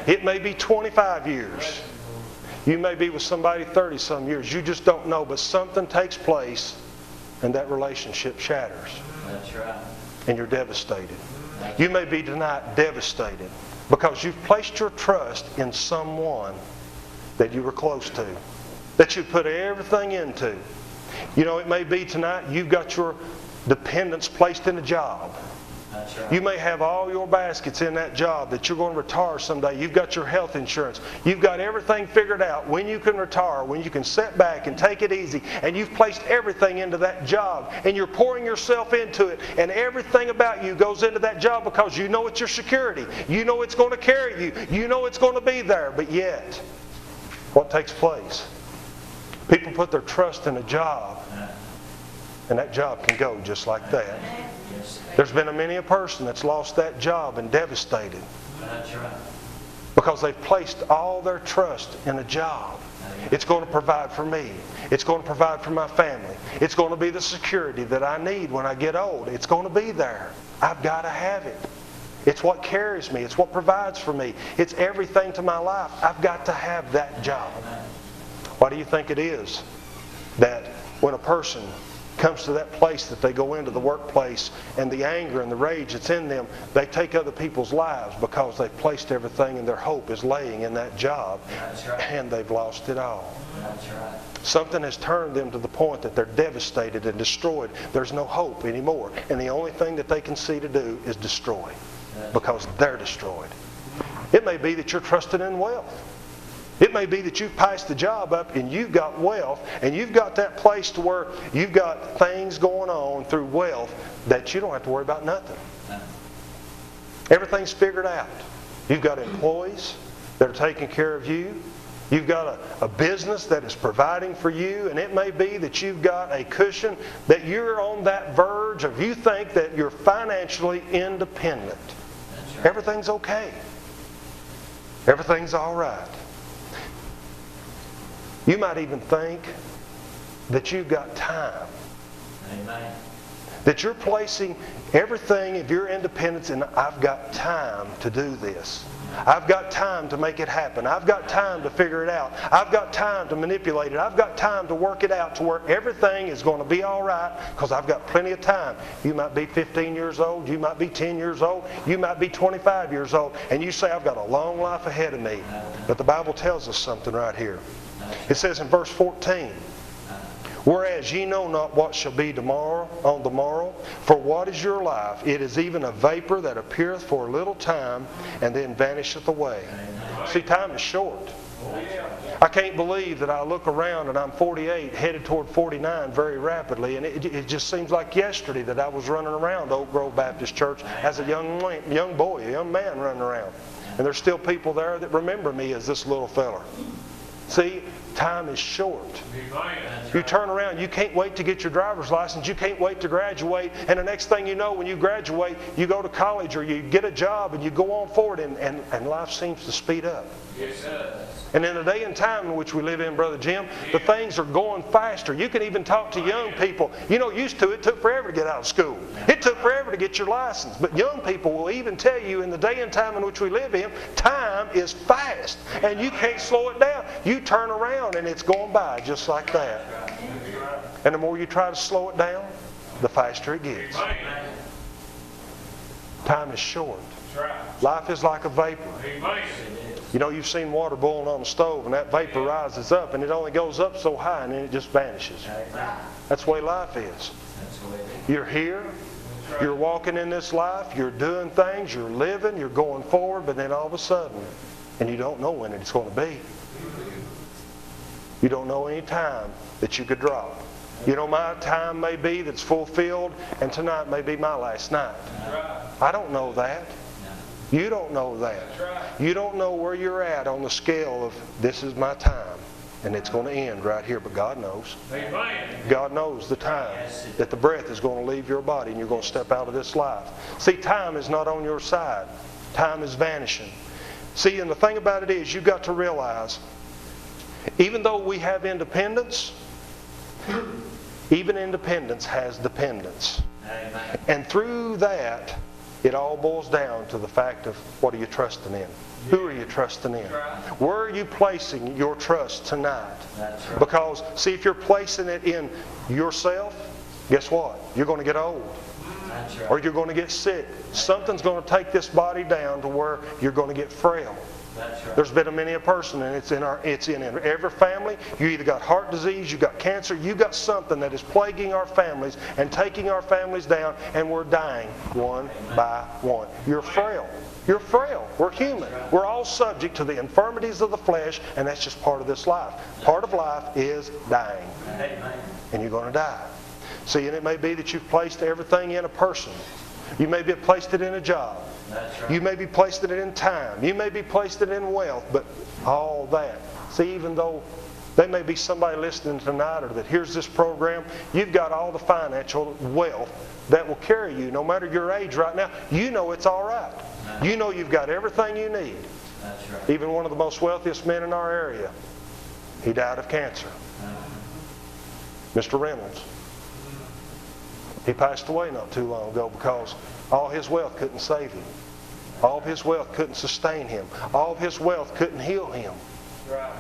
It may be 25 years. You may be with somebody 30-some years. You just don't know. But something takes place and that relationship shatters. That's right. And you're devastated. You may be tonight devastated because you've placed your trust in someone that you were close to, that you put everything into. You know, it may be tonight you've got your dependence placed in a job. That's right. You may have all your baskets in that job that you're going to retire someday. You've got your health insurance. You've got everything figured out when you can retire, when you can sit back and take it easy. And you've placed everything into that job. And you're pouring yourself into it. And everything about you goes into that job because you know it's your security. You know it's going to carry you. You know it's going to be there. But yet, what takes place? People put their trust in a job. And that job can go just like that. There's been many a person that's lost that job and devastated. That's right. Because they've placed all their trust in a job. It's going to provide for me. It's going to provide for my family. It's going to be the security that I need when I get old. It's going to be there. I've got to have it. It's what carries me. It's what provides for me. It's everything to my life. I've got to have that job. Why do you think it is that when a person comes to that place that they go into the workplace and the anger and the rage that's in them, they take other people's lives because they've placed everything and their hope is laying in that job. That's right. And they've lost it all. That's right. Something has turned them to the point that they're devastated and destroyed. There's no hope anymore. And the only thing that they can see to do is destroy because they're destroyed. It may be that you're trusting in wealth. It may be that you've passed the job up and you've got wealth and you've got that place to where you've got things going on through wealth that you don't have to worry about nothing. Everything's figured out. You've got employees that are taking care of you. You've got a business that is providing for you, and it may be that you've got a cushion that you're on that verge of you think that you're financially independent. That's right. Everything's okay. Everything's all right. You might even think that you've got time. Amen. That you're placing everything of your independence in, I've got time to do this. I've got time to make it happen. I've got time to figure it out. I've got time to manipulate it. I've got time to work it out to where everything is going to be all right because I've got plenty of time. You might be 15 years old. You might be 10 years old. You might be 25 years old. And you say, I've got a long life ahead of me. But the Bible tells us something right here. It says in verse 14, whereas ye know not what shall be tomorrow on the morrow, for what is your life? It is even a vapor that appeareth for a little time and then vanisheth away. See, time is short. I can't believe that I look around and I'm 48, headed toward 49 very rapidly, and it just seems like yesterday that I was running around Oak Grove Baptist Church as a young boy, a young man running around. And there's still people there that remember me as this little feller. See, time is short. You turn around, you can't wait to get your driver's license, you can't wait to graduate, and the next thing you know, when you graduate, you go to college or you get a job and you go on forward, and life seems to speed up. Yes, sir. And in the day and time in which we live in, Brother Jim, the things are going faster. You can even talk to young people. You know, used to, it took forever to get out of school. It took forever to get your license. But young people will even tell you in the day and time in which we live in, time is fast. And you can't slow it down. You turn around and it's going by just like that. And the more you try to slow it down, the faster it gets. Time is short. Life is like a vapor. You know, you've seen water boiling on the stove and that vapor rises up and it only goes up so high and then it just vanishes. That's the way life is. You're here, you're walking in this life, you're doing things, you're living, you're going forward, but then all of a sudden, and you don't know when it's going to be. You don't know any time that you could drop. You know, my time may be that's fulfilled and tonight may be my last night. I don't know that. You don't know that. You don't know where you're at on the scale of this is my time and it's going to end right here, but God knows. God knows the time that the breath is going to leave your body and you're going to step out of this life. See, time is not on your side. Time is vanishing. See, and the thing about it is you've got to realize, even though we have independence, even independence has dependence. And through that, It all boils down to the fact of what are you trusting in? Who are you trusting in? Where are you placing your trust tonight? That's right. Because, see, if you're placing it in yourself, guess what? You're going to get old. That's Or right. you're going to get sick. Something's going to take this body down to where you're going to get frail. That's right. There's been many a person, and it's in every family. You either got heart disease, you got cancer, you got something that is plaguing our families and taking our families down, and we're dying one by one. You're frail. You're frail. We're human. We're all subject to the infirmities of the flesh, and that's just part of this life. Part of life is dying, Amen. and you're going to die. See, and it may be that you've placed everything in a person. You may be placed it in a job. That's right. You may be placed it in time. You may be placed it in wealth, but all that. See, even though there may be somebody listening tonight or that hears this program, you've got all the financial wealth that will carry you. No matter your age right now, you know it's all right. You know you've got everything you need. That's right. Even one of the most wealthiest men in our area, he died of cancer. Mr. Reynolds. He passed away not too long ago because all his wealth couldn't save him. All of his wealth couldn't sustain him. All of his wealth couldn't heal him. Right.